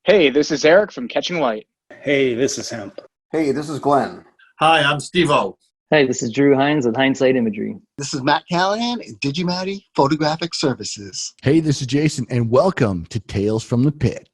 Hey, this is Eric from Catching Light. Hey, this is Hemp. Hey, this is Glenn. Hi, I'm Steve-O. Hey, this is Drew Hines with Hindsight Imagery. This is Matt Callahan at Digimatty Photographic Services. Hey, this is Jason, and welcome to Tales from the Pit.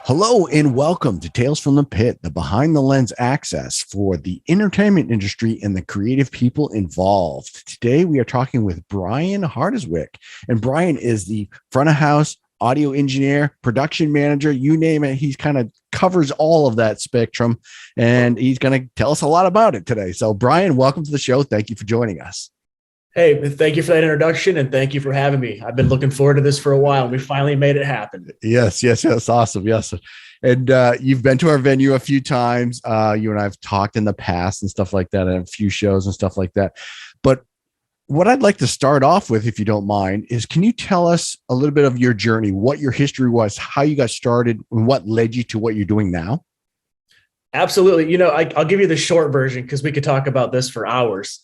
Hello and welcome to Tales from the Pit, the behind the lens access for the entertainment industry and the creative people involved. Today we are talking with Brian Hardaswick, and Brian is the front of house audio engineer, production manager, you name it. He's kind of covers all of that spectrum, and he's going to tell us a lot about it today. So Brian, welcome to the show. Thank you for joining us. Hey, thank you for that introduction, and thank you for having me. I've been looking forward to this for a while, and we finally made it happen. Yes. Awesome. Yes. And you've been to our venue a few times. You and I have talked in the past and stuff like that, and a few shows and stuff like that. But what I'd like to start off with, if you don't mind, is can you tell us a little bit of your journey, what your history was, how you got started, and what led you to what you're doing now? Absolutely. I'll give you the short version because we could talk about this for hours.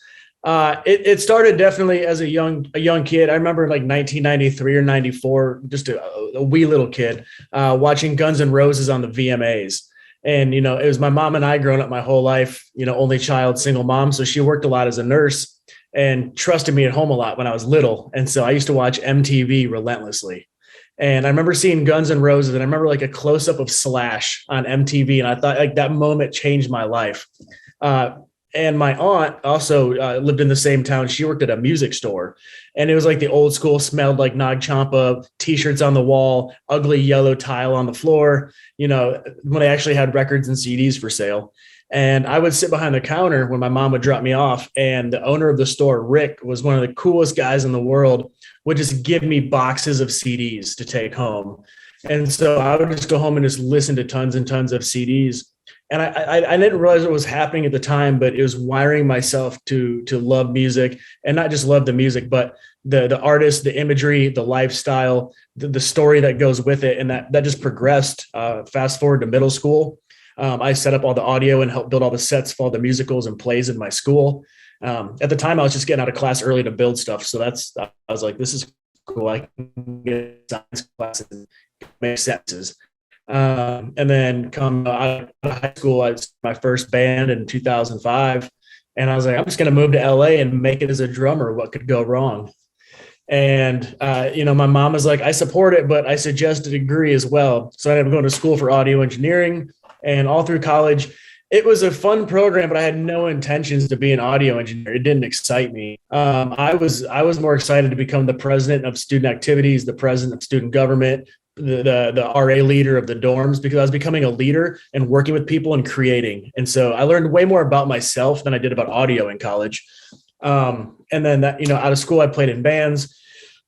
It started definitely as a young kid. I remember like 1993 or 94, just a wee little kid, watching Guns N' Roses on the VMAs. And, it was my mom and I growing up my whole life, only child, single mom. So she worked a lot as a nurse and trusted me at home a lot when I was little. And so I used to watch MTV relentlessly. And I remember seeing Guns N' Roses, and I remember like a close up of Slash on MTV. And I thought like that moment changed my life. And my aunt also lived in the same town. She worked at a music store, and it was like the old school, smelled like Nag Champa, t-shirts on the wall, ugly yellow tile on the floor, when they actually had records and CDs for sale. And I would sit behind the counter when my mom would drop me off, and the owner of the store, Rick, was one of the coolest guys in the world, would just give me boxes of CDs to take home. And so I would just go home and just listen to tons and tons of CDs. And I didn't realize what was happening at the time, but it was wiring myself to love music, and not just love the music, but the artist, the imagery, the lifestyle, the story that goes with it. And that just progressed. Fast forward to middle school. I set up all the audio and helped build all the sets for all the musicals and plays in my school. At the time, I was just getting out of class early to build stuff. So I was like, this is cool. I can get science classes, make sentences. And then come out of high school, I was my first band in 2005. And I was like, I'm just going to move to LA and make it as a drummer. What could go wrong? And, my mom was like, I support it, but I suggest a degree as well. So I ended up going to school for audio engineering, and all through college, it was a fun program, but I had no intentions to be an audio engineer. It didn't excite me. I was more excited to become the president of student activities, the president of student government, the RA leader of the dorms, because I was becoming a leader and working with people and creating. And so I learned way more about myself than I did about audio in college. And then that, out of school, I played in bands,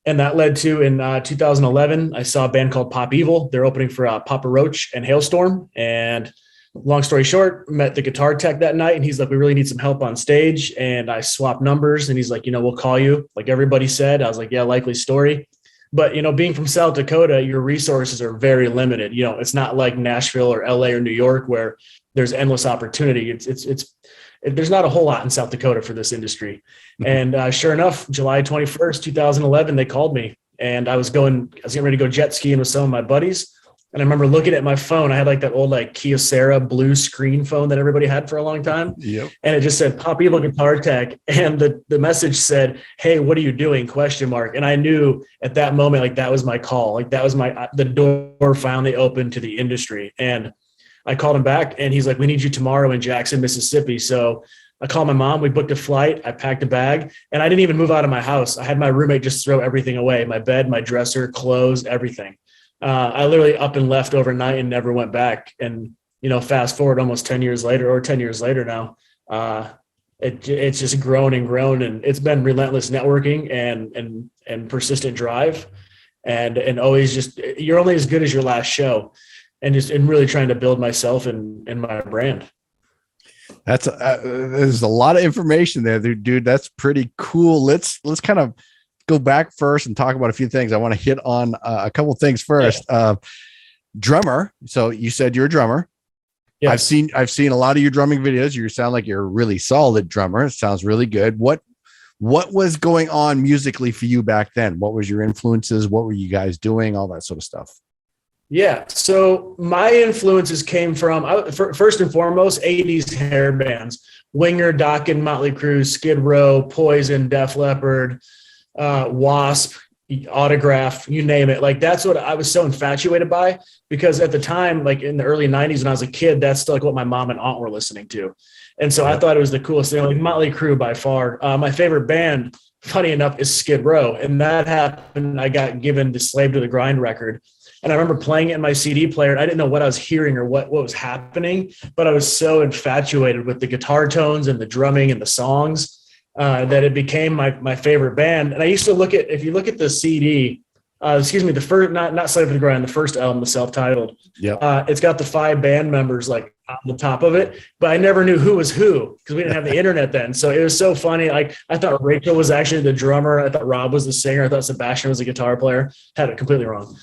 and that led to in 2011, I saw a band called Popevil. They're opening for Papa Roach and Hailstorm. And long story short, met the guitar tech that night, and he's like, we really need some help on stage. And I swapped numbers, and he's like, we'll call you. Like everybody said, I was like, yeah, likely story. But, being from South Dakota, your resources are very limited. It's not like Nashville or LA or New York where there's endless opportunity. There's not a whole lot in South Dakota for this industry. And sure enough, July 21st, 2011, they called me, and I was getting ready to go jet skiing with some of my buddies. And I remember looking at my phone. I had like that old Kyocera blue screen phone that everybody had for a long time. Yep. And it just said Popevil Guitar Tech. And the message said, hey, what are you doing? ? And I knew at that moment, like that was my call. Like that was the door finally opened to the industry. And I called him back, and he's like, we need you tomorrow in Jackson, Mississippi. So I called my mom. We booked a flight. I packed a bag, and I didn't even move out of my house. I had my roommate just throw everything away: my bed, my dresser, clothes, everything. I literally up and left overnight and never went back. And, fast forward almost 10 years later, or 10 years later now, it's just grown and grown, and it's been relentless networking and persistent drive. and always just, you're only as good as your last show, and really trying to build myself and my brand. That's there's a lot of information there, dude. That's pretty cool. Let's kind of go back first and talk about a few things. I want to hit on a couple of things first. Yeah. Drummer. So you said you're a drummer. Yes. I've seen a lot of your drumming videos. You sound like you're a really solid drummer. It sounds really good. What was going on musically for you back then? What was your influences? What were you guys doing? All that sort of stuff. Yeah. So my influences came from, first and foremost, 80s hair bands: Winger, Dokken, Motley Crue, Skid Row, Poison, Def Leppard, Wasp, Autograph, you name it. Like, that's what I was so infatuated by, because at the time, like in the early 90s when I was a kid, that's still like what my mom and aunt were listening to. And so I thought it was the coolest thing. Like Motley Crue by far. My favorite band, funny enough, is Skid Row. And that happened, I got given the Slave to the Grind record. And I remember playing it in my CD player. I didn't know what I was hearing or what was happening, but I was so infatuated with the guitar tones and the drumming and the songs that it became my favorite band. And I used to look at, if you look at the CD, the first, not Slave to the Grind, the first album, the self-titled, it's got the 5 band members like on the top of it, but I never knew who was who because we didn't have the internet then. So it was so funny. Like, I thought Rachel was actually the drummer. I thought Rob was the singer. I thought Sebastian was the guitar player. Had it completely wrong.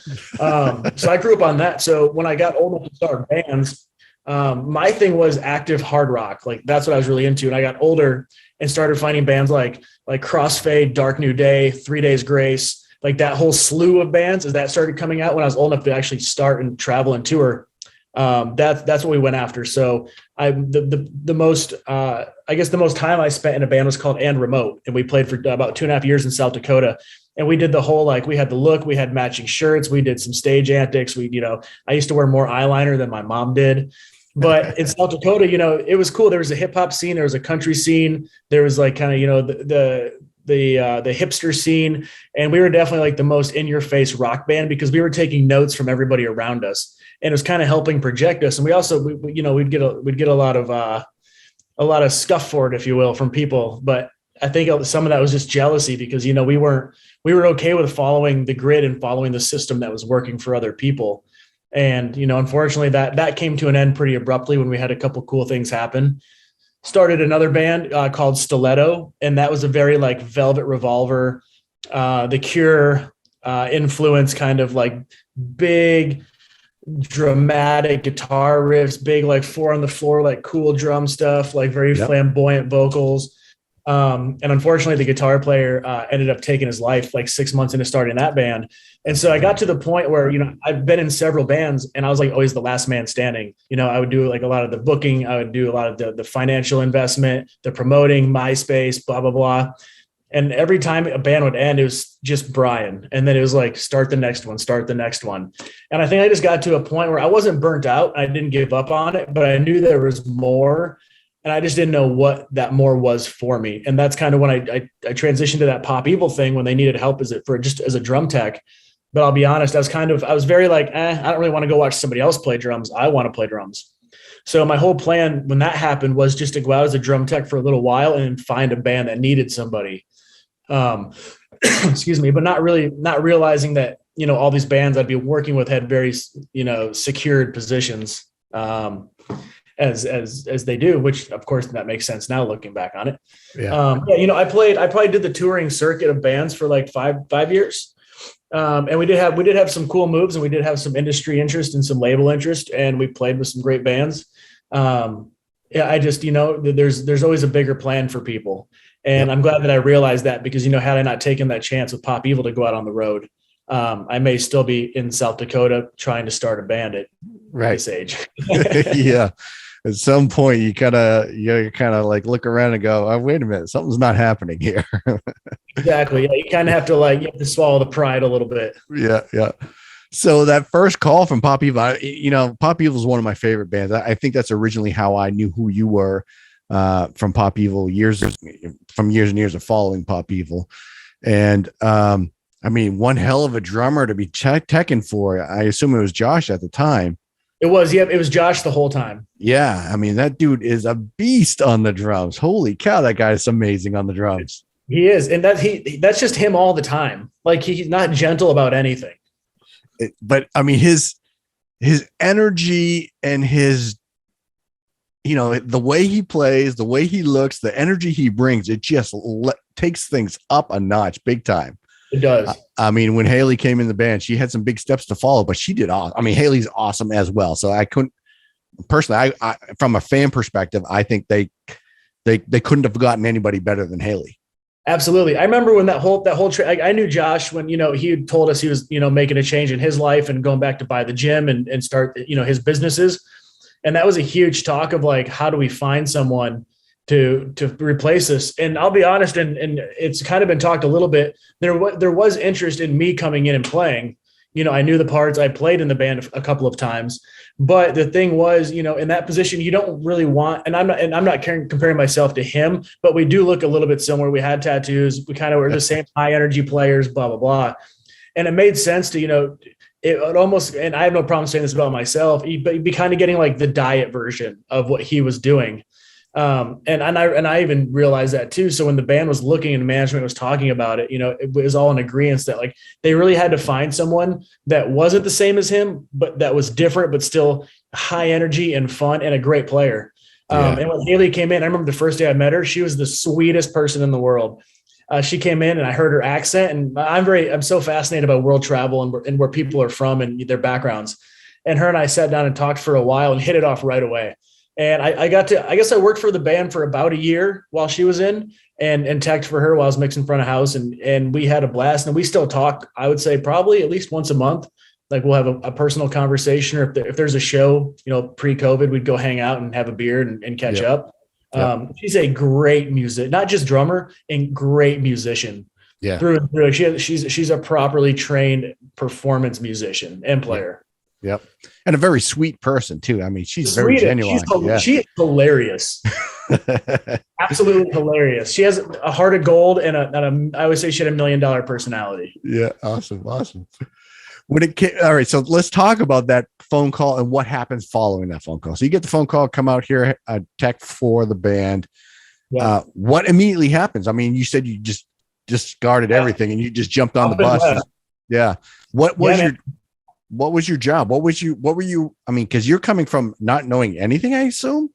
So I grew up on that. So when I got old enough to start bands, my thing was active hard rock. Like, that's what I was really into. And I got older and started finding bands like Crossfade, Dark New Day, 3 Days Grace, like that whole slew of bands as that started coming out when I was old enough to actually start and travel and tour. That's what we went after. So the most time I spent in a band was called And Remote. And we played for about 2.5 years in South Dakota. And we did the whole, like, we had the look, we had matching shirts, we did some stage antics. I used to wear more eyeliner than my mom did. But in South Dakota, it was cool. There was a hip hop scene, there was a country scene, there was like kind of, the hipster scene. And we were definitely like the most in your face rock band because we were taking notes from everybody around us, and it was kind of helping project us. And we also, we'd get a lot of scuff for it, if you will, from people. But I think some of that was just jealousy because, we were okay with following the grid and following the system that was working for other people. And, unfortunately that came to an end pretty abruptly when we had a couple cool things happen. Started another band called Stiletto. And that was a very like Velvet Revolver, The Cure influence, kind of like big dramatic guitar riffs, big, like 4 on the floor, like cool drum stuff, like very flamboyant vocals. And unfortunately the guitar player ended up taking his life like 6 months into starting that band. And so I got to the point where, I've been in several bands and I was like always the last man standing. I would do like a lot of the booking. I would do a lot of the financial investment, the promoting, MySpace, blah, blah, blah. And every time a band would end, it was just Brian. And then it was like, start the next one. And I think I just got to a point where I wasn't burnt out. I didn't give up on it, but I knew there was more. And I just didn't know what that more was for me. And that's kind of when I transitioned to that Popevil thing when they needed help as a drum tech. But I'll be honest, I was very like, I don't really want to go watch somebody else play drums. I want to play drums. So my whole plan when that happened was just to go out as a drum tech for a little while and find a band that needed somebody. Excuse me, but not realizing that, all these bands I'd be working with had very, secured positions. As they do, which of course that makes sense now looking back on it. I probably did the touring circuit of bands for like five years. And we did have some cool moves, and we did have some industry interest and some label interest, and we played with some great bands. I just, there's always a bigger plan for people. And I'm glad that I realized that because, had I not taken that chance with Popevil to go out on the road, I may still be in South Dakota trying to start a band at this age. Yeah. At some point you kind of like look around and go, oh, wait a minute, something's not happening here. Exactly. Yeah, you kind of have to swallow the pride a little bit. Yeah. So that first call from Popevil, Popevil is one of my favorite bands. I think that's originally how I knew who you were from Popevil, years and years of following Popevil. And one hell of a drummer to be teching for. I assume it was Josh at the time. It was, it was Josh the whole time. Yeah, that dude is a beast on the drums. Holy cow, that guy is amazing on the drums. He is, and that's just him all the time. Like he's not gentle about anything. But I mean, his energy and his, the way he plays, the way he looks, the energy he brings, it just takes things up a notch big time. It does. I mean, when Haley came in the band, she had some big steps to follow, but she did awesome. I mean, Haley's awesome as well. So I couldn't personally, I from a fan perspective, I think they couldn't have gotten anybody better than Haley. Absolutely. I remember when that whole I knew Josh when, he told us he was, making a change in his life and going back to buy the gym and start, his businesses. And that was a huge talk of like, how do we find someone to replace us? And I'll be honest, and it's kind of been talked a little bit. There was interest in me coming in and playing. I knew the parts. I played in the band a couple of times, but the thing was, in that position, you don't really want, and I'm not comparing myself to him, but we do look a little bit similar. We had tattoos. We kind of were the same high energy players, blah, blah, blah. And it made sense to, it almost, and I have no problem saying this about myself, but be kind of getting like the diet version of what he was doing. And I even realized that too. So when the band was looking and management was talking about it, it was all in agreement that like they really had to find someone that wasn't the same as him, but that was different, but still high energy and fun and a great player. And when Haley came in, I remember the first day I met her, she was the sweetest person in the world. She came in and I heard her accent, and I'm so fascinated by world travel and where people are from and their backgrounds. And her and I sat down and talked for a while and hit it off right away. And I guess I worked for the band for about a year while she was in and teched for her while I was mixing front of house. And we had a blast, and we still talk, I would say probably at least once a month. Like we'll have a personal Conversation, or if there's a show, pre-COVID, we'd go hang out and have a beer and catch up. She's a great not just drummer, and great musician. Yeah. Through and through. She's a properly trained performance musician and player. Yep. And a very sweet person too. I mean, she's very genuine. She is hilarious. Absolutely hilarious. She has a heart of gold and I always say she had $1 million personality. Yeah. Awesome. When it came, all right. So let's talk about that phone call and what happens following that phone call. So you get the phone call, come out here, tech for the band. Yeah. What immediately happens? I mean, you said you just discarded everything and you just jumped on the bus. Yeah. What was your job? What were you? I mean, because you're coming from not knowing anything, I assume.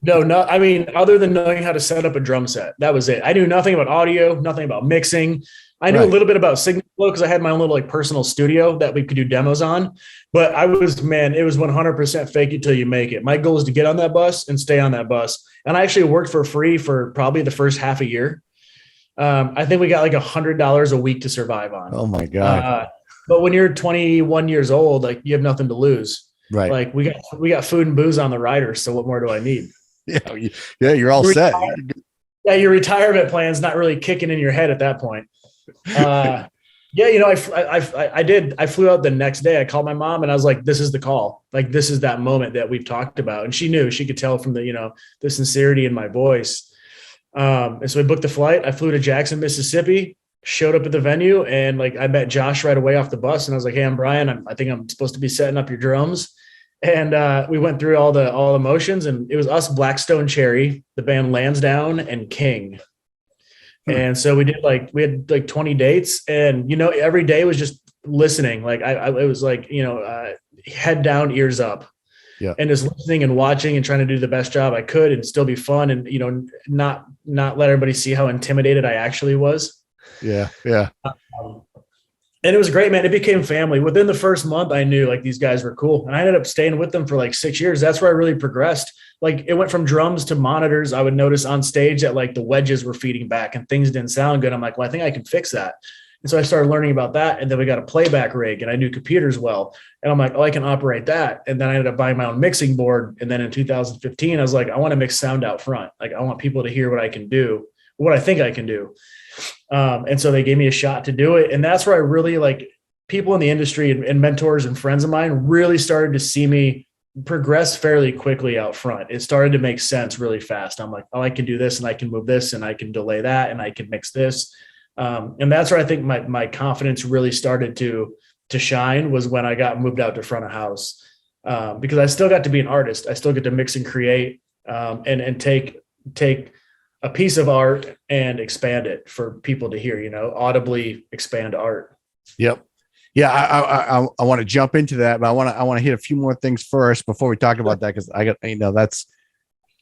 No, I mean, other than knowing how to set up a drum set, that was it. I knew nothing about audio, nothing about mixing. I knew a little bit about signal flow because I had my own little like personal studio that we could do demos on. But it was 100% fake it till you make it. My goal is to get on that bus and stay on that bus. And I actually worked for free for probably the first half a year. I think we got like $100 a week to survive on. Oh my God. But when you're 21 years old, like you have nothing to lose. Right. Like we got food and booze on the rider. So what more do I need? Yeah. You're all set. Yeah. Your retirement plan's not really kicking in your head at that point. I flew out the next day. I called my mom and I was like, this is the call. Like, this is that moment that we've talked about. And she knew, she could tell from the sincerity in my voice. And so we booked the flight. I flew to Jackson, Mississippi. Showed up at the venue and like I met Josh right away off the bus and I was like, hey, I'm Brian. I think I'm supposed to be setting up your drums. And we went through all the motions, and it was us, Blackstone Cherry, the band Lansdowne, and King. And so we had like 20 dates, and every day was just listening. Like it was like head down, ears up. Yeah. And just listening and watching and trying to do the best job I could and still be fun and not let everybody see how intimidated I actually was. Yeah. And it was great, man. It became family. Within the first month, I knew like these guys were cool. And I ended up staying with them for like 6 years. That's where I really progressed. Like it went from drums to monitors. I would notice on stage that like the wedges were feeding back and things didn't sound good. I'm like, well, I think I can fix that. And so I started learning about that. And then we got a playback rig and I knew computers well. And I'm like, oh, I can operate that. And then I ended up buying my own mixing board. And then in 2015, I was like, I want to mix sound out front. Like I want people to hear what I can do, what I think I can do. And so they gave me a shot to do it. And that's where I really like people in the industry and mentors and friends of mine really started to see me progress fairly quickly out front. It started to make sense really fast. I'm like, oh, I can do this and I can move this and I can delay that and I can mix this. And that's where I think my confidence really started to shine was when I got moved out to front of house, because I still got to be an artist. I still get to mix and create, and take a piece of art and expand it for people to hear, audibly expand art. Yep. Yeah, I want to jump into that, but I want to hit a few more things first before we talk about that, because I got, that's,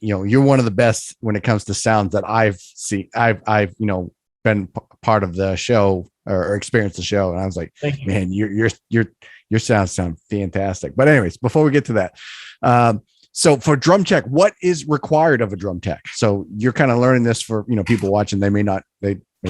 you're one of the best when it comes to sounds that I've seen. I've been part of the show or experienced the show, and I was like, man, your sounds sound fantastic. But anyways, before we get to that, so for drum tech, what is required of a drum tech? So you're kind of learning this for people watching. They may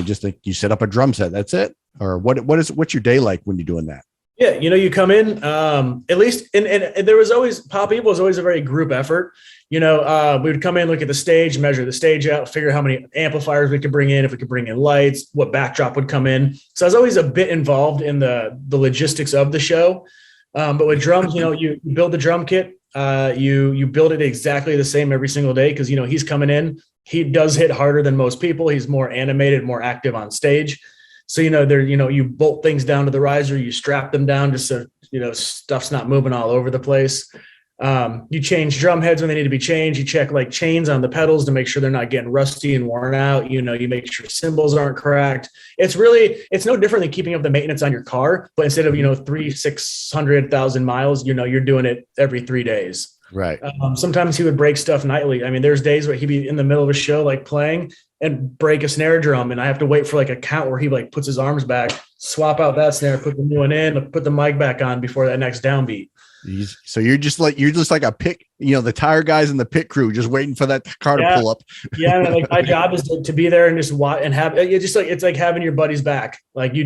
just think you set up a drum set. That's it. Or what's your day like when you're doing that? Yeah, you come in, at least, and there was always, Popevil was always a very group effort. We would come in, look at the stage, measure the stage out, figure how many amplifiers we could bring in, if we could bring in lights, what backdrop would come in. So I was always a bit involved in the logistics of the show. But with drums, you build the drum kit, you build it exactly the same every single day, because, he's coming in, he does hit harder than most people. He's more animated, more active on stage. So, you bolt things down to the riser, you strap them down just so, stuff's not moving all over the place. You change drum heads when they need to be changed. You check like chains on the pedals to make sure they're not getting rusty and worn out. You make sure cymbals aren't cracked. It's no different than keeping up the maintenance on your car, but instead of, 600,000 miles, you're doing it every 3 days. Right. Sometimes he would break stuff nightly. I mean, there's days where he'd be in the middle of a show, like playing, and break a snare drum, and I have to wait for like a count where he like puts his arms back, swap out that snare, put the new one in, put the mic back on before that next downbeat. So you're just like a pit, the tire guys in the pit crew, just waiting for that car to pull up. Yeah, like my job is to be there and just watch and have it. Just like it's like having your buddy's back. Like you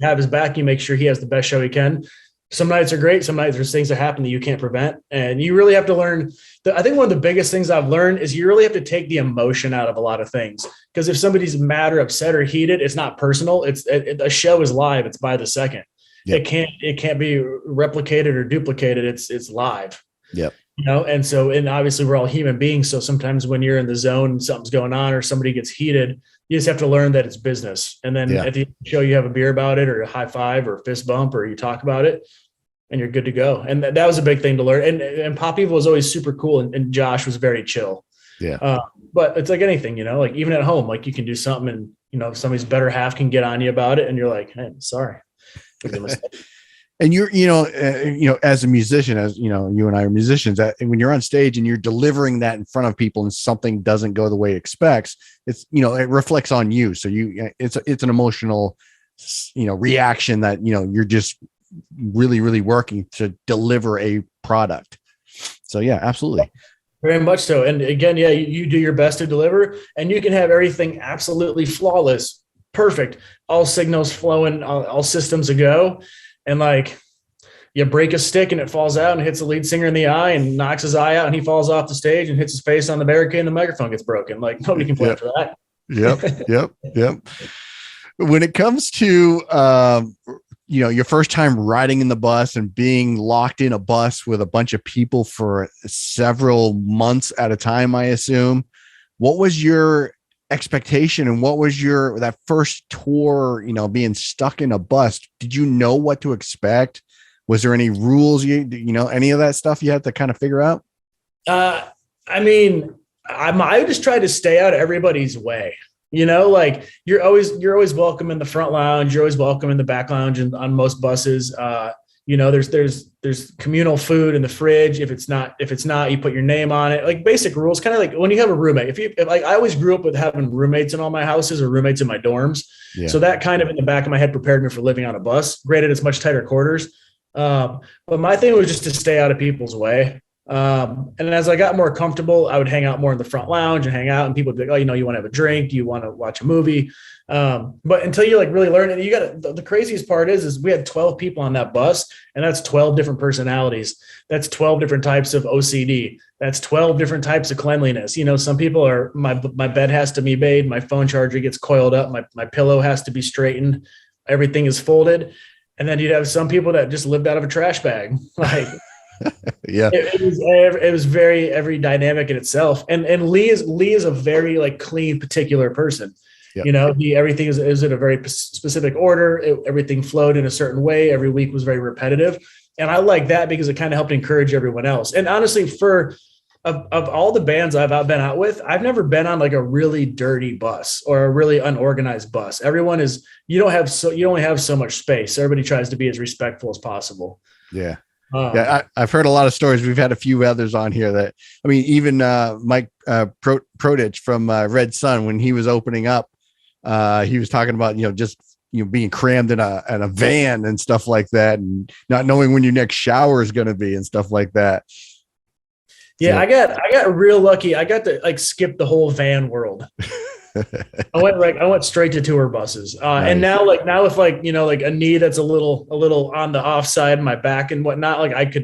have his back. You make sure he has the best show he can. Some nights are great. Some nights there's things that happen that you can't prevent, and you really have to learn. I think one of the biggest things I've learned is you really have to take the emotion out of a lot of things. Because if somebody's mad or upset or heated, it's not personal. A show is live. It's by the second. Yep. It can't be replicated or duplicated. It's live. Yep. And so, and obviously we're all human beings. So sometimes when you're in the zone, something's going on or somebody gets heated, you just have to learn that it's business. And then at the end of the show, you have a beer about it or a high five or a fist bump, or you talk about it and you're good to go. And that was a big thing to learn. And Popevil was always super cool. And Josh was very chill. Yeah. But it's like anything, like even at home, like you can do something and, somebody's better half can get on you about it. And you're like, hey, sorry. And you're, as a musician, as you and I are musicians, when you're on stage and you're delivering that in front of people and something doesn't go the way it expects, it's, it reflects on you. So it's an emotional, reaction that, you're just really, really working to deliver a product. So yeah, absolutely. Very much so. And again, you do your best to deliver, and you can have everything absolutely flawless, perfect, all signals flowing, all systems a go. And like you break a stick and it falls out and hits the lead singer in the eye and knocks his eye out, and he falls off the stage and hits his face on the barricade and the microphone gets broken. Like nobody can play for that. Yep. When it comes to, your first time riding in the bus and being locked in a bus with a bunch of people for several months at a time, I assume, what was your expectation and what was that first tour, being stuck in a bus? Did you know what to expect? Was there any rules, any of that stuff you had to kind of figure out? I mean, I just tried to stay out of everybody's way. Like you're always welcome in the front lounge. You're always welcome in the back lounge and on most buses. There's communal food in the fridge. If it's not, you put your name on it. Like basic rules, kind of like when you have a roommate. If I always grew up with having roommates in all my houses or roommates in my dorms. Yeah. So that kind of in the back of my head prepared me for living on a bus. Granted, it's much tighter quarters. But my thing was just to stay out of people's way. And as I got more comfortable, I would hang out more in the front lounge and hang out, and people would be like, oh, you want to have a drink? Do you want to watch a movie? But until you like really learn it, the craziest part is we had 12 people on that bus, and that's 12 different personalities. That's 12 different types of OCD. That's 12 different types of cleanliness. Some people are, my bed has to be made. My phone charger gets coiled up. My pillow has to be straightened. Everything is folded. And then you'd have some people that just lived out of a trash bag. Like, yeah, it was very dynamic in itself. And Lee is a very like clean, particular person. Yep. Everything is in a very specific order. Everything flowed in a certain way. Every week was very repetitive. And I like that because it kind of helped encourage everyone else. And honestly, for of all the bands I've been out with, I've never been on like a really dirty bus or a really unorganized bus. Everyone is, you only have so much space. Everybody tries to be as respectful as possible. Yeah. I've heard a lot of stories. We've had a few others on here that, I mean, even Mike Prodich from Red Sun, when he was opening up, he was talking about, just, being crammed in a van and stuff like that, and not knowing when your next shower is going to be and stuff like that. Yeah, So. I got real lucky. I got to like skip the whole van world. I went straight to tour buses. Nice. And now with like a knee that's a little on the offside, my back and whatnot, like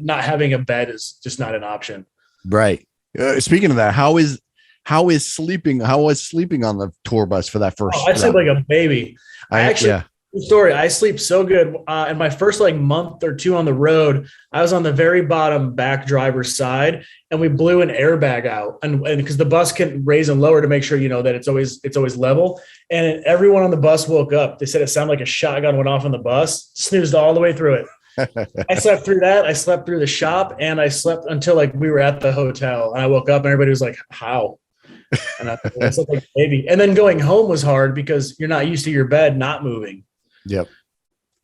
not having a bed is just not an option. Right. Speaking of that, how was sleeping on the tour bus for that first? I sleep like a baby. Story. I sleep so good. In my first like month or two on the road, I was on the very bottom back driver's side, and we blew an airbag out, and because the bus can raise and lower to make sure that it's always level. And everyone on the bus woke up. They said it sounded like a shotgun went off on the bus. Snoozed all the way through it. I slept through that. I slept through the shop, and I slept until like we were at the hotel. And I woke up, and everybody was like, "How?" And I slept like a baby. And then going home was hard because you're not used to your bed not moving. Yep.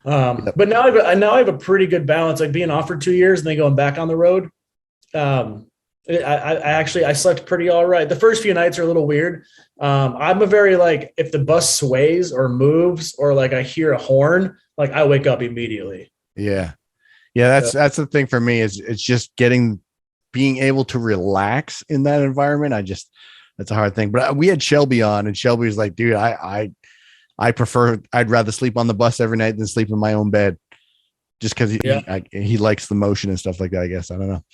But now I have a pretty good balance, like being off for 2 years and then going back on the road. I slept pretty all right. The first few nights are a little weird. I'm a very like, if the bus sways or moves or like I hear a horn, like I wake up immediately. Yeah. That's the thing for me is it's just being able to relax in that environment. That's a hard thing. But we had Shelby on, and Shelby was like, dude, I'd rather sleep on the bus every night than sleep in my own bed, just because he likes the motion and stuff like that. I guess I don't know.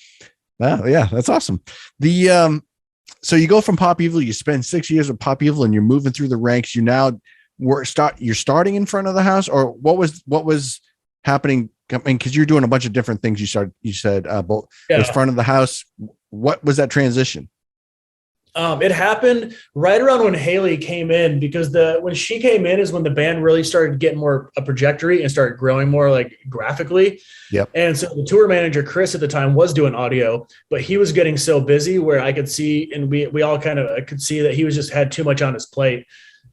Yeah, that's awesome. So you go from Popevil, you spend 6 years at Popevil, and you're moving through the ranks. You're starting in front of the house, or what was happening? I mean, because you're doing a bunch of different things. You said both was front of the house. What was that transition? It happened right around when Haley came in, because when she came in is when the band really started getting more a trajectory and started growing more like graphically. Yep. And so the tour manager, Chris, at the time was doing audio, but he was getting so busy where I could see, and we all I could see that he was just had too much on his plate.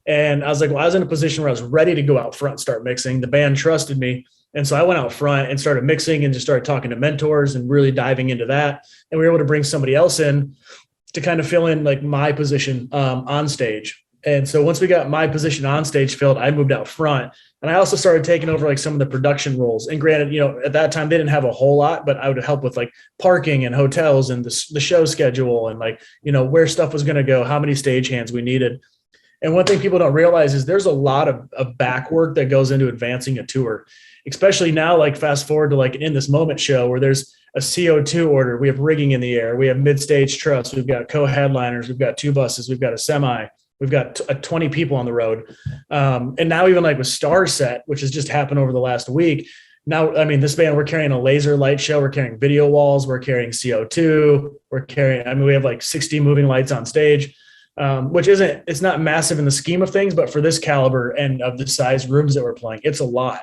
And I was like, well, I was in a position where I was ready to go out front and start mixing. The band trusted me. And so I went out front and started mixing and just started talking to mentors and really diving into that. And we were able to bring somebody else in to kind of fill in like my position on stage. And so once we got my position on stage filled, I moved out front, and I also started taking over like some of the production roles. And granted, at that time they didn't have a whole lot, but I would help with like parking and hotels and the show schedule and like, where stuff was going to go, how many stagehands we needed. And one thing people don't realize is there's a lot of back work that goes into advancing a tour, especially now, like fast forward to like an In This Moment show where there's a CO2 order. We have rigging in the air. We have mid-stage truss. We've got co-headliners. We've got 2 buses. We've got a semi. We've got 20 people on the road. And now even like with Starset, which has just happened over the last week. Now, I mean, this band, we're carrying a laser light show. We're carrying video walls. We're carrying CO2. We have like 60 moving lights on stage, which it's not massive in the scheme of things, but for this caliber and of the size rooms that we're playing, it's a lot.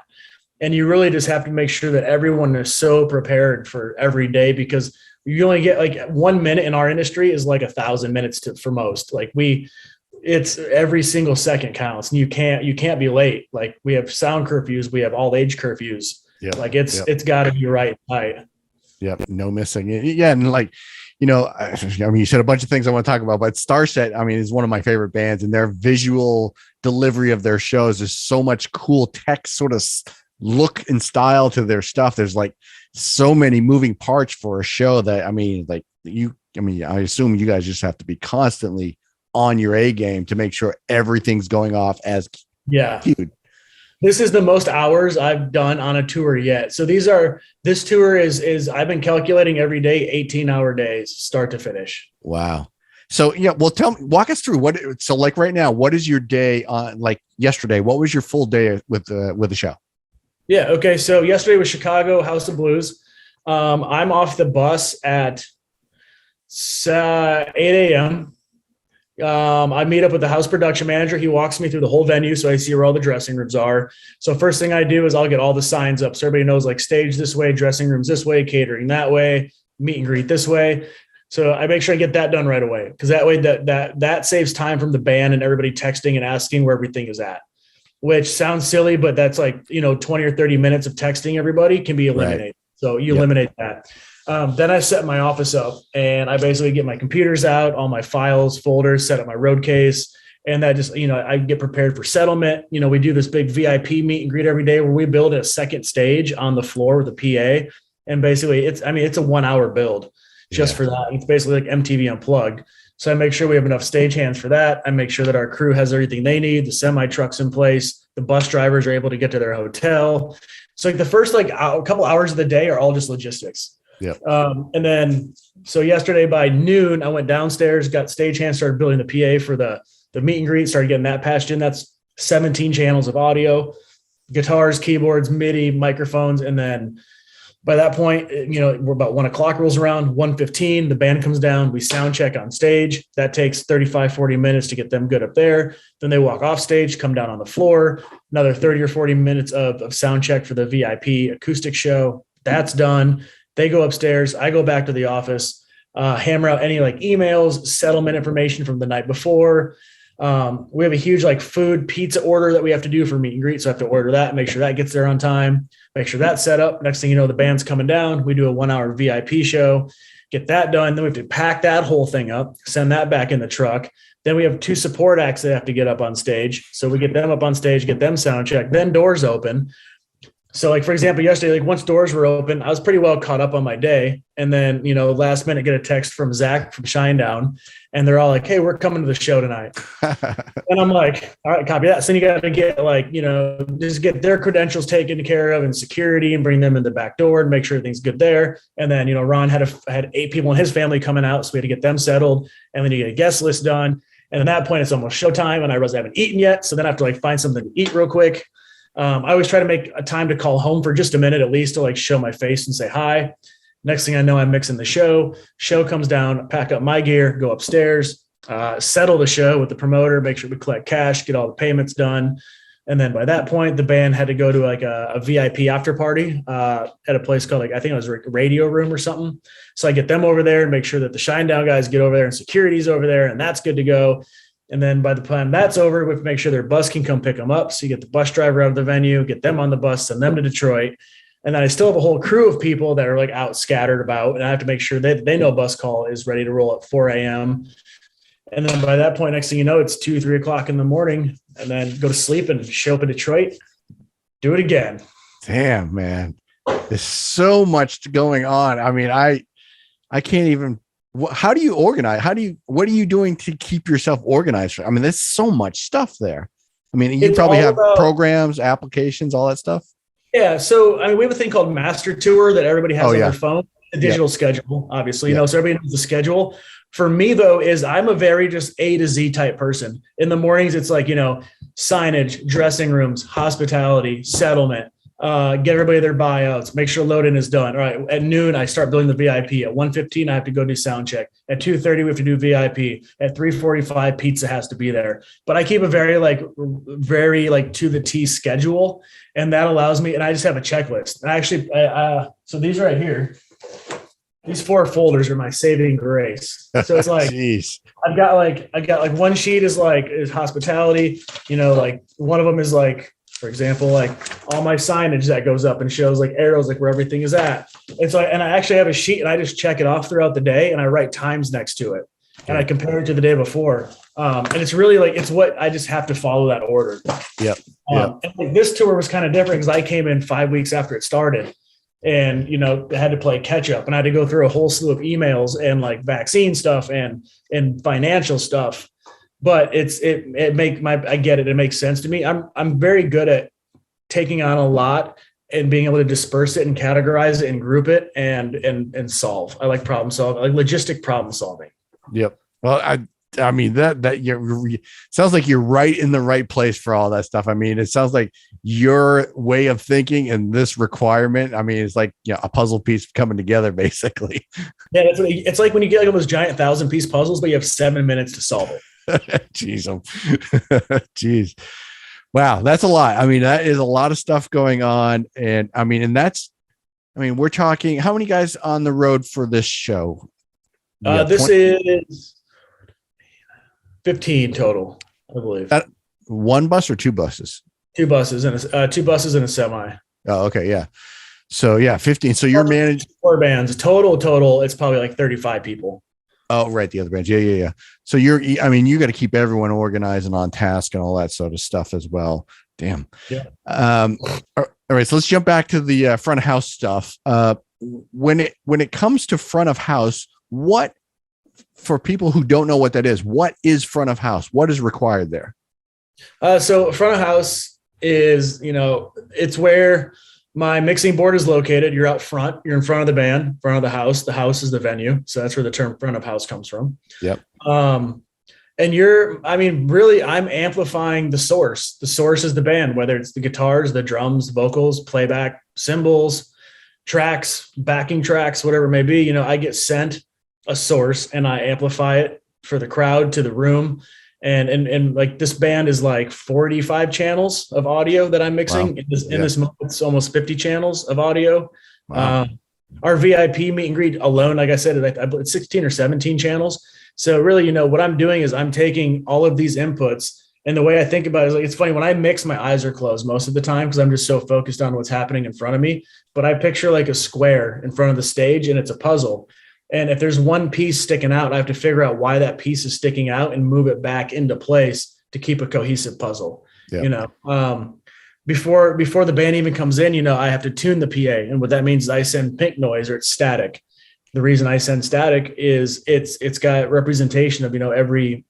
And you really just have to make sure that everyone is so prepared for every day, because you only get like 1 minute in our industry is like 1,000 minutes for most. Like it's every single second counts, and you can't be late. Like we have sound curfews, we have all age curfews. Yeah. Like it's got to be right. Yep. No missing. Yeah. And like, I mean, you said a bunch of things I want to talk about, but Starset, I mean, is one of my favorite bands, and their visual delivery of their shows. There's so much cool tech sort of look and style to their stuff. There's like so many moving parts for a show that, I assume you guys just have to be constantly on your A game to make sure everything's going off as cute. This is the most hours I've done on a tour yet. So this tour is I've been calculating every day, 18-hour days, start to finish. Wow. So, walk us through so like right now, what is your day on, like yesterday, what was your full day with the show? Yeah. Okay. So yesterday was Chicago House of Blues. I'm off the bus at 8 a.m. I meet up with the house production manager. He walks me through the whole venue, so I see where all the dressing rooms are. So first thing I do is I'll get all the signs up so everybody knows, like, stage this way, dressing rooms this way, catering that way, meet and greet this way. So I make sure I get that done right away, because that way that saves time from the band and everybody texting and asking where everything is at, which sounds silly, but that's like, 20 or 30 minutes of texting everybody can be eliminated. Right. So you eliminate that. Then I set my office up and I basically get my computers out, all my files, folders, set up my road case. And that just, I get prepared for settlement. We do this big VIP meet and greet every day where we build a second stage on the floor with a PA. And basically it's a 1 hour build just for that. It's basically like MTV Unplugged. So I make sure we have enough stagehands for that. I make sure that our crew has everything they need, the semi trucks in place, the bus drivers are able to get to their hotel. So like the first a couple hours of the day are all just logistics. Yeah. And then, so yesterday by noon, I went downstairs, got stagehands, started building the PA for the meet and greet, started getting that patched in. That's 17 channels of audio, guitars, keyboards, MIDI, microphones. And then by that point, we're about 1 o'clock rolls around, 1:15, the band comes down, we sound check on stage. That takes 35, 40 minutes to get them good up there. Then they walk off stage, come down on the floor, another 30 or 40 minutes of sound check for the VIP acoustic show. That's done. They go upstairs. I go back to the office, hammer out any emails, settlement information from the night before. We have a huge food pizza order that we have to do for meet and greet. So I have to order that, make sure that gets there on time, make sure that's set up. Next thing you know, the band's coming down. We do a 1 hour VIP show, get that done. Then we have to pack that whole thing up, send that back in the truck. Then we have 2 support acts that have to get up on stage. So we get them up on stage, get them sound check, then doors open. So for example, yesterday, once doors were open, I was pretty well caught up on my day. And then, last minute, get a text from Zach from Shinedown, and they're all like, "Hey, we're coming to the show tonight." And I'm like, "All right, copy that." So you got to get just get their credentials taken care of and security and bring them in the back door and make sure everything's good there. And then, Ron had 8 people in his family coming out. So we had to get them settled. And then you get a guest list done. And at that point, it's almost showtime. And I realize I haven't eaten yet. So then I have to find something to eat real quick. I always try to make a time to call home for just a minute, at least to show my face and say hi. Next thing I know, I'm mixing the show. Show comes down, pack up my gear, go upstairs, settle the show with the promoter, make sure we collect cash, get all the payments done. And then by that point, the band had to go to a VIP after party at a place called I think it was Radio Room or something. So I get them over there and make sure that the Shinedown guys get over there and security's over there, and that's good to go. And then by the time that's over, we have to make sure their bus can come pick them up. So you get the bus driver out of the venue, get them on the bus, send them to Detroit. And then I still have a whole crew of people that are out scattered about. And I have to make sure that they know bus call is ready to roll at 4 a.m. And then by that point, next thing you know, it's 2, 3 o'clock in the morning, and then go to sleep and show up in Detroit, do it again. Damn, man. There's so much going on. I mean, I can't even. How do you organize? What are you doing to keep yourself organized? I mean, there's so much stuff there. I mean, you probably have programs, applications, all that stuff. Yeah. So, we have a thing called Master Tour that everybody has on their phone, a digital schedule, obviously, so everybody knows the schedule. For me though, I'm a very just A to Z type person. In the mornings, it's signage, dressing rooms, hospitality, settlement, get everybody their buyouts, make sure load-in is done. All right. At noon, I start building the VIP. At 1:15, I have to go do sound check. At 2:30, we have to do VIP. At 3:45, pizza has to be there. But I keep a very to the T schedule. And that allows me, and I just have a checklist. And actually, so these right here, these 4 folders are my saving grace. So it's Jeez. I got one sheet is hospitality, one of them is for example, all my signage that goes up and shows arrows where everything is at. And so and I actually have a sheet and I just check it off throughout the day and I write times next to it and I compare it to the day before. And it's really it's what I just have to follow that order. Yep. And this tour was kind of different because I came in 5 weeks after it started and, had to play catch up and I had to go through a whole slew of emails and vaccine stuff and financial stuff. But I get it. It makes sense to me. I'm very good at taking on a lot and being able to disperse it and categorize it and group it and solve. I like problem solving, logistic problem solving. Yep. Well, I mean that sounds like you're right in the right place for all that stuff. I mean, it sounds like your way of thinking and this requirement. I mean, it's a puzzle piece coming together, basically. Yeah, it's like when you get those giant 1,000-piece puzzles, but you have 7 minutes to solve it. Jeez. Wow. That's a lot. I mean, that is a lot of stuff going on. And we're talking, how many guys on the road for this show? This is 15 total, I believe. One bus or two buses? Two buses and a semi. Oh, okay. Yeah. So yeah, 15. So you're managing 4 bands total. It's probably like 35 people. Oh, right. The other bands. Yeah. So you got to keep everyone organized and on task and all that sort of stuff as well. Damn. Yeah. All right. So let's jump back to the front of house stuff. When it comes to front of house, what, for people who don't know what that is, what is front of house? What is required there? So front of house is, it's where my mixing board is located. You're out front. You're in front of the band, front of the house. The house is the venue. So that's where the term front of house comes from. Yep. And I'm amplifying the source. The source is the band, whether it's the guitars, the drums, vocals, playback, cymbals, tracks, backing tracks, whatever it may be. I get sent a source and I amplify it for the crowd to the room. And like this band is like 45 channels of audio that I'm mixing. Wow. In this moment, it's almost 50 channels of audio. Wow. Our VIP meet and greet alone, like I said, it's 16 or 17 channels. So really, what I'm doing is I'm taking all of these inputs, and the way I think about it is like, it's funny when I mix, my eyes are closed most of the time because I'm just so focused on what's happening in front of me. But I picture like a square in front of the stage, and it's a puzzle. And if there's one piece sticking out, I have to figure out why that piece is sticking out and move it back into place to keep a cohesive puzzle. Yeah. Before the band even comes in, I have to tune the PA. And what that means is I send pink noise or it's static. The reason I send static is it's got representation of, every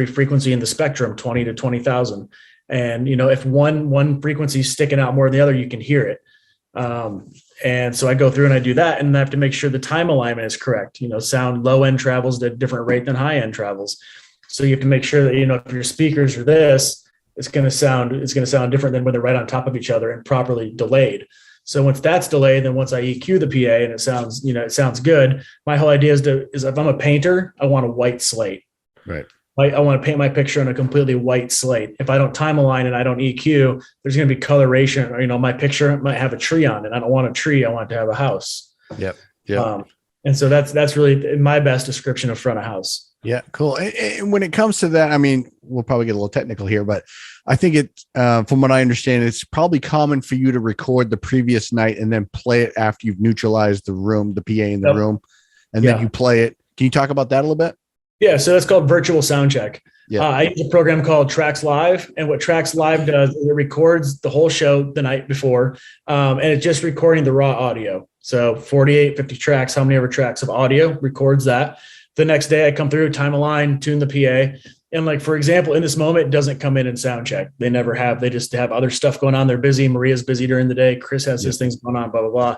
frequency in the spectrum, 20 to 20,000. And, if one frequency is sticking out more than the other, you can hear it. And so I go through and I do that, and I have to make sure the time alignment is correct. Sound low end travels at a different rate than high end travels. So you have to make sure that, if your speakers are this, it's going to sound different than when they're right on top of each other and properly delayed. So once that's delayed, then once I EQ the PA and it sounds good, my whole idea is if I'm a painter, I want a white slate. Right. I want to paint my picture on a completely white slate. If I don't time align and I don't EQ, there's going to be coloration, or, my picture might have a tree on it. I don't want a tree. I want it to have a house. Yep. And so that's really my best description of front of house. Yeah. Cool. And when it comes to that, we'll probably get a little technical here, but I think from what I understand, it's probably common for you to record the previous night and then play it after you've neutralized the room, the PA in the room, and then you play it. Can you talk about that a little bit? Yeah, so that's called virtual soundcheck. Yeah. I use a program called Tracks Live, and what Tracks Live does is it records the whole show the night before, and it's just recording the raw audio. So 48, 50 tracks, how many ever tracks of audio, records that. The next day I come through, time a line, tune the PA. And like, for example, In This Moment, it doesn't come in soundcheck. They never have. They just have other stuff going on. They're busy. Maria's busy during the day. Chris has his things going on, blah, blah,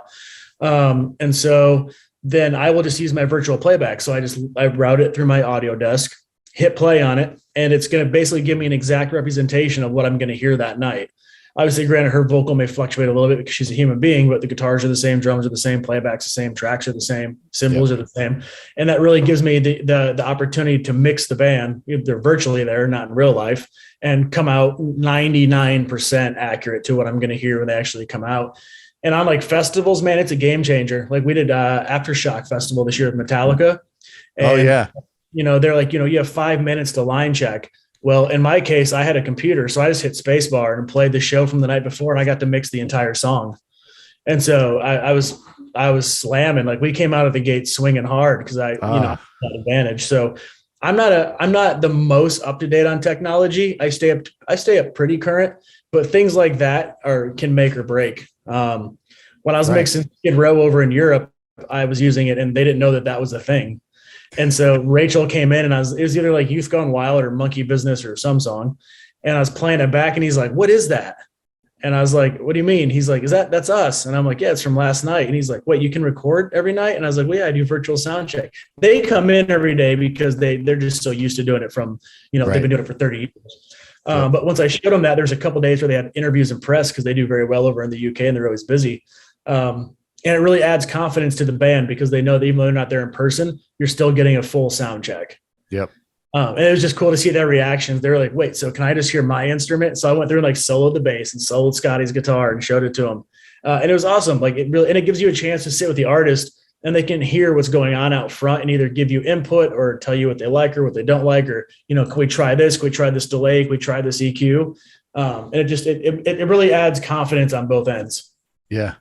blah. And so then I will just use my virtual playback. So I route it through my audio desk, hit play on it, and it's going to basically give me an exact representation of what I'm going to hear that night. Obviously, granted, her vocal may fluctuate a little bit because she's a human being, but the guitars are the same, drums are the same, playbacks the same, tracks are the same, cymbals are the same. And that really gives me the opportunity to mix the band. They're virtually there, not in real life, and come out 99% accurate to what I'm going to hear when they actually come out. And on like festivals, man, it's a game changer. Like we did Aftershock Festival this year with Metallica. And, they're like, you have 5 minutes to line check. Well, in my case, I had a computer, so I just hit spacebar and played the show from the night before, and I got to mix the entire song. And so I was slamming. Like we came out of the gate swinging hard because I had advantage. So I'm not the most up to date on technology. I stay up pretty current, but things like that can make or break. When I was mixing Skid Row over in Europe, I was using it and they didn't know that was a thing. And so Rachel came in and it was either like Youth Gone Wild or Monkey Business or some song. And I was playing it back and he's like, "What is that?" And I was like, "What do you mean?" He's like, that's us. And I'm like, "Yeah, it's from last night." And he's like, "Wait, you can record every night?" And I was like, "Well, yeah, I do virtual sound check." They come in every day because they're just so used to doing it from, they've been doing it for 30 years. But once I showed them that, there's a couple days where they had interviews and press because they do very well over in the UK and they're always busy. And it really adds confidence to the band because they know that even though they're not there in person, you're still getting a full sound check. Yep. And it was just cool to see their reactions. They were like, "Wait, so can I just hear my instrument?" So I went through and like soloed the bass and soloed Scotty's guitar and showed it to them. And it was awesome. Like it gives you a chance to sit with the artist and they can hear what's going on out front and either give you input or tell you what they like or what they don't like, or, can we try this? Can we try this delay? Can we try this EQ? And it really adds confidence on both ends. Yeah.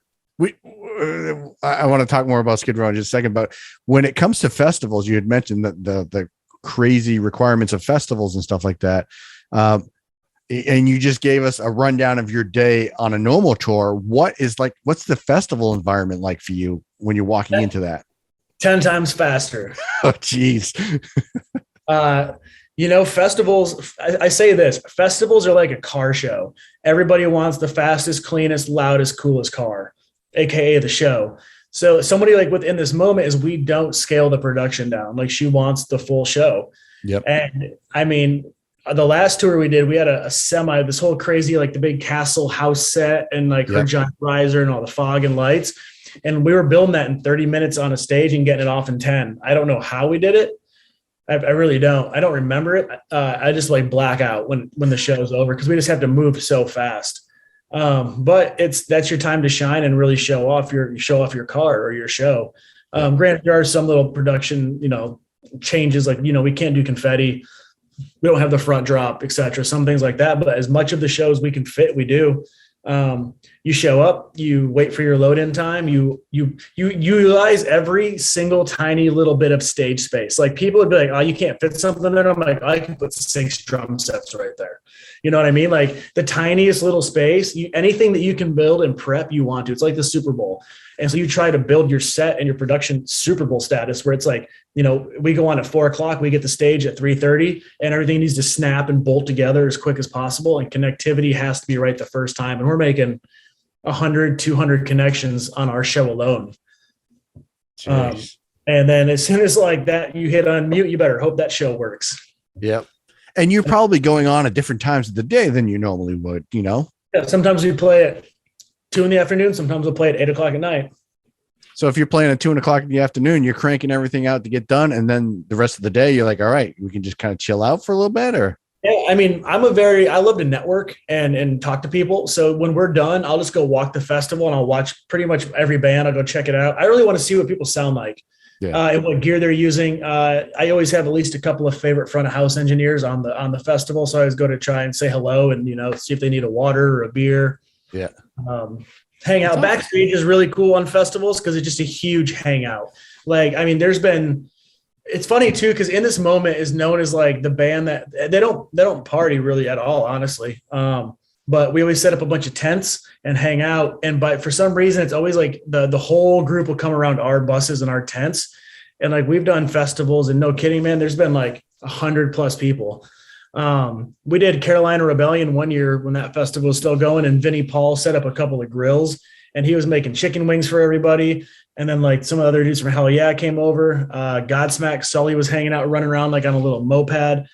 I want to talk more about Skid Row in just a second, but when it comes to festivals, you had mentioned that the crazy requirements of festivals and stuff like that. And you just gave us a rundown of your day on a normal tour. What's the festival environment like for you when you're walking into that? 10 times faster. Oh, geez. Festivals, I say this, festivals are like a car show. Everybody wants the fastest, cleanest, loudest, coolest car, AKA the show. So somebody like within this moment is we don't scale the production down. Like she wants the full show. Yep. And I mean, the last tour we did, we had a semi, this whole crazy, like the big castle house set and like her giant riser and all the fog and lights. And we were building that in 30 minutes on a stage and getting it off in 10. I don't know how we did it. I really don't. I don't remember it. I just like black out when the show's over because we just have to move so fast. But that's your time to shine and really show off your car or your show. Granted, there are some little production, changes like, we can't do confetti. We don't have the front drop, et cetera, some things like that. But as much of the shows we can fit, we do. You show up, you wait for your load in time, you utilize every single tiny little bit of stage space. Like people would be like, oh, you can't fit something there. I'm like, I can put 6 drum sets right there. You know what I mean? Like the tiniest little space, anything that you can build and prep, you want to. It's like the Super Bowl. And so you try to build your set and your production Super Bowl status where it's like, we go on at 4:00, we get the stage at 3:30 and everything needs to snap and bolt together as quick as possible. And connectivity has to be right the first time. And we're making 100, 200 connections on our show alone. And then as soon as like that, you hit unmute, you better hope that show works. Yep. And you're probably going on at different times of the day than you normally would, Yeah, sometimes we play at 2 PM. Sometimes we'll play at 8:00 at night. So if you're playing at 2:00 in the afternoon, you're cranking everything out to get done. And then the rest of the day, you're like, all right, we can just kind of chill out for a little bit or. Yeah, I mean, I love to network and talk to people. So when we're done, I'll just go walk the festival and I'll watch pretty much every band. I'll go check it out. I really want to see what people sound like and what gear they're using. I always have at least a couple of favorite front of house engineers on the festival. So I always go to try and say hello and, see if they need a water or a beer. Yeah. Hang out backstage is really cool on festivals because it's just a huge hangout. Like, I mean, it's funny too, because In This Moment is known as like the band that they don't party really at all, honestly. But we always set up a bunch of tents and hang out. But for some reason, it's always like the whole group will come around our buses and our tents. And like we've done festivals and no kidding, man, there's been like 100+ people. We did Carolina Rebellion one year when that festival was still going, and Vinnie Paul set up a couple of grills and he was making chicken wings for everybody. And then like some other dudes from Hell Yeah came over. Godsmack Sully was hanging out, running around like on a little moped.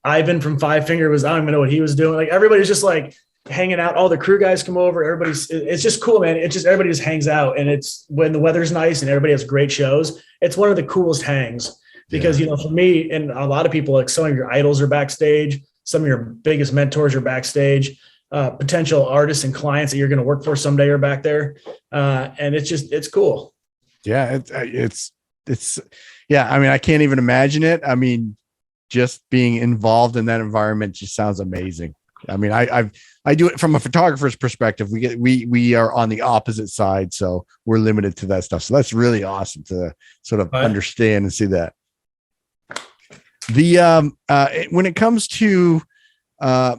Ivan from Five Finger I don't even know what he was doing. Like everybody's just like hanging out. All the crew guys come over. It's just cool, man. It's just, everybody just hangs out. And it's when the weather's nice and everybody has great shows. It's one of the coolest hangs. Because, for me and a lot of people, like some of your idols are backstage, some of your biggest mentors are backstage, potential artists and clients that you're going to work for someday are back there. And it's cool. Yeah. It's I mean, I can't even imagine it. I mean, just being involved in that environment just sounds amazing. I mean, I do it from a photographer's perspective. We are on the opposite side, so we're limited to that stuff. So that's really awesome to sort of understand and see that. When it comes to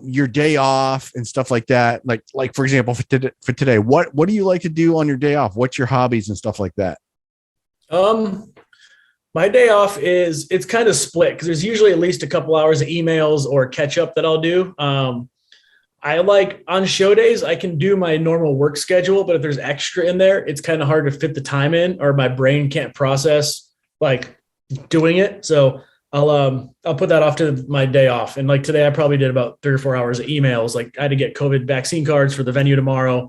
your day off and stuff like that, like for example, for today, what do you like to do on your day off? What's your hobbies and stuff like that? My day off it's kind of split because there's usually at least a couple hours of emails or catch up that I'll do. I like on show days, I can do my normal work schedule, but if there's extra in there, it's kind of hard to fit the time in, or my brain can't process like doing it. So I'll put that off to my day off. And like today, I probably did about 3 or 4 hours of emails. Like I had to get COVID vaccine cards for the venue tomorrow.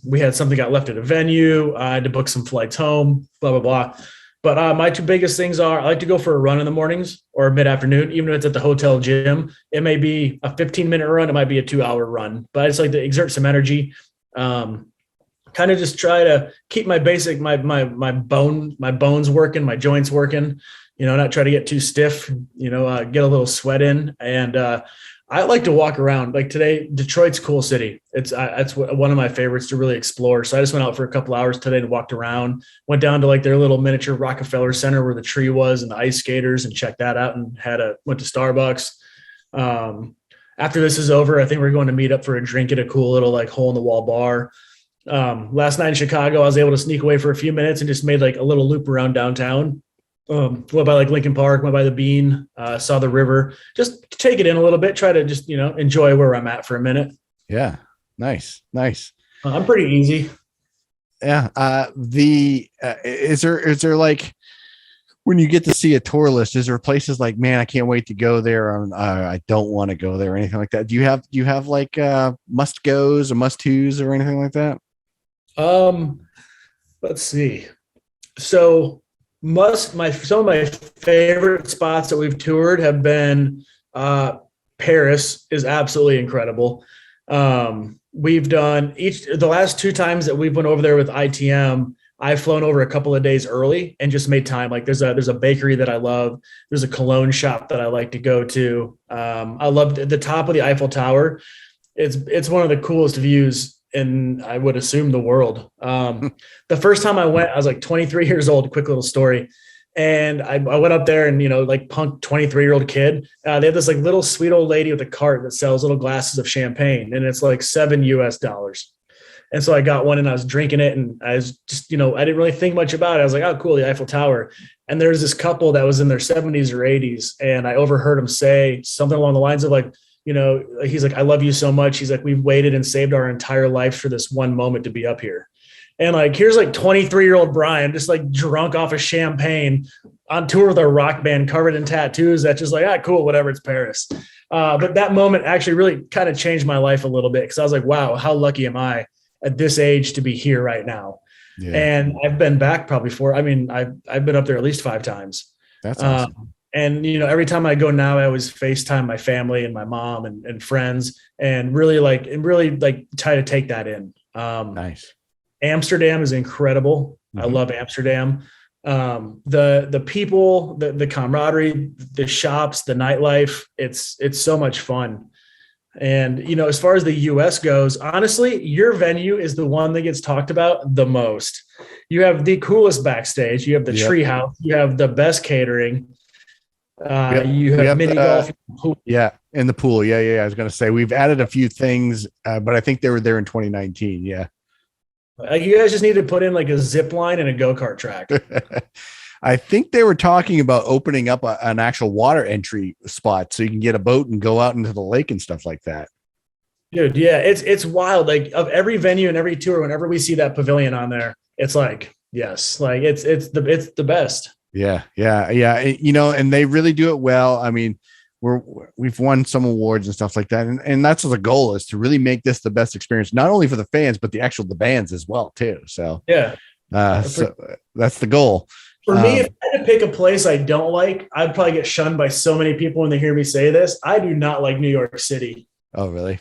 We had something got left at a venue. I had to book some flights home, blah, blah, blah. But my 2 biggest things are I like to go for a run in the mornings or mid-afternoon, even if it's at the hotel gym. It may be a 15-minute run. It might be a 2-hour run, but I just like to exert some energy. Kind kind of just try to keep my basic, my bones working, my joints working, not try to get too stiff, get a little sweat in. And I like to walk around. Like today, Detroit's a cool city. It's one of my favorites to really explore. So I just went out for a couple hours today and walked around, went down to like their little miniature Rockefeller Center where the tree was and the ice skaters, and checked that out, and went to Starbucks. After this is over, I think we're going to meet up for a drink at a cool little like hole in the wall bar. Last night in Chicago, I was able to sneak away for a few minutes and just made like a little loop around downtown. Went by like Lincoln Park, went by the Bean, saw the river, just take it in a little bit, try to just, enjoy where I'm at for a minute. Yeah. Nice. I'm pretty easy. Yeah. Is there like, when you get to see a tour list, is there places like, man, I can't wait to go there, or I don't want to go there, or anything like that? Do you have like must goes or must tos or anything like that? Let's see. So some of my favorite spots that we've toured have been Paris is absolutely incredible. We've done the last 2 times that we've went over there with ITM, I've flown over a couple of days early and just made time. Like there's a bakery that I love. There's a cologne shop that I like to go to. I love the top of the Eiffel Tower. It's one of the coolest views in, I would assume, the world. The first time I went, I was like 23 years old, quick little story. And I went up there and, like punk 23-year-old kid, they have this like little sweet old lady with a cart that sells little glasses of champagne, and it's like $7 US. And so I got one and I was drinking it, and I was just, I didn't really think much about it. I was like, oh, cool, the Eiffel Tower. And there's this couple that was in their 70s or 80s. And I overheard him say something along the lines of like, he's like, I love you so much. He's like, we've waited and saved our entire life for this one moment to be up here. And like, here's like 23-year-old Brian, just like drunk off of champagne on tour with a rock band covered in tattoos. That's just like, cool, whatever, it's Paris. But that moment actually really kind of changed my life a little bit, because I was like, wow, how lucky am I at this age to be here right now? Yeah. And I've been back probably I've been up there at least 5 times. That's awesome. And, every time I go now, I always FaceTime my family and my mom and friends, and really try to take that in. Nice. Amsterdam is incredible. Mm-hmm. I love Amsterdam. The people, the camaraderie, the shops, the nightlife, it's so much fun. And, as far as the US goes, honestly, your venue is the one that gets talked about the most. You have the coolest backstage. You have the treehouse. You have the best catering. You have mini golf. Yeah. In the pool. Yeah. I was going to say, we've added a few things, but I think they were there in 2019. Yeah. You guys just need to put in like a zip line and a go-kart track. I think they were talking about opening up an actual water entry spot so you can get a boat and go out into the lake and stuff like that. Dude, yeah, it's wild. Like, of every venue and every tour, whenever we see that pavilion on there, it's like, yes, like it's the best. Yeah. And they really do it well. I mean, we've won some awards and stuff like that, and that's what the goal is, to really make this the best experience, not only for the fans but the bands as well too. So so that's the goal. For me, if I had to pick a place I don't like, I'd probably get shunned by so many people when they hear me say this. I do not like New York City. Oh, really?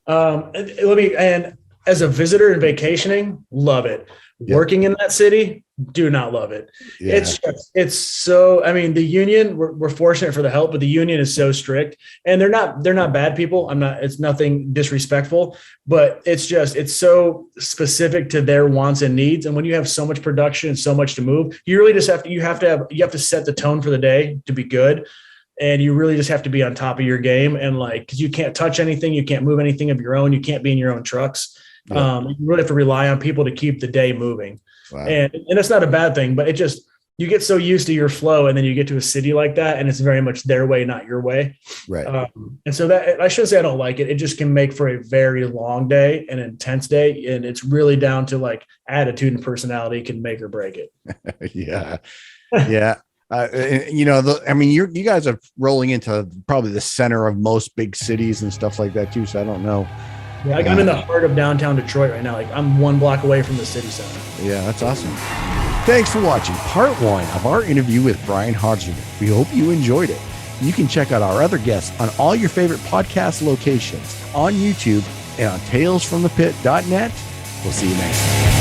And as a visitor and vacationing, love it. Yep. Working in that city, do not love it. Yeah. It's so, I mean, the union, we're fortunate for the help, but the union is so strict, and they're not bad people. it's nothing disrespectful, but it's so specific to their wants and needs. And when you have so much production and so much to move, you really just have to set the tone for the day to be good. And you really just have to be on top of your game. And cause you can't touch anything. You can't move anything of your own. You can't be in your own trucks. Yeah. You really have to rely on people to keep the day moving. Wow. And it's not a bad thing, but you get so used to your flow, and then you get to a city like that, and it's very much their way, not your way. Right. And so that, I shouldn't say I don't like it. It just can make for a very long day, an intense day. And it's really down to attitude and personality can make or break it. Yeah. Yeah. You guys are rolling into probably the center of most big cities and stuff like that too. So I don't know. Yeah, I'm in the heart of downtown Detroit right now. I'm 1 block away from the city center. Yeah, that's awesome. Thanks for watching part 1 of our interview with Brian Hardaswick. We hope you enjoyed it. You can check out our other guests on all your favorite podcast locations, on YouTube, and on talesfromthepit.net. We'll see you next time.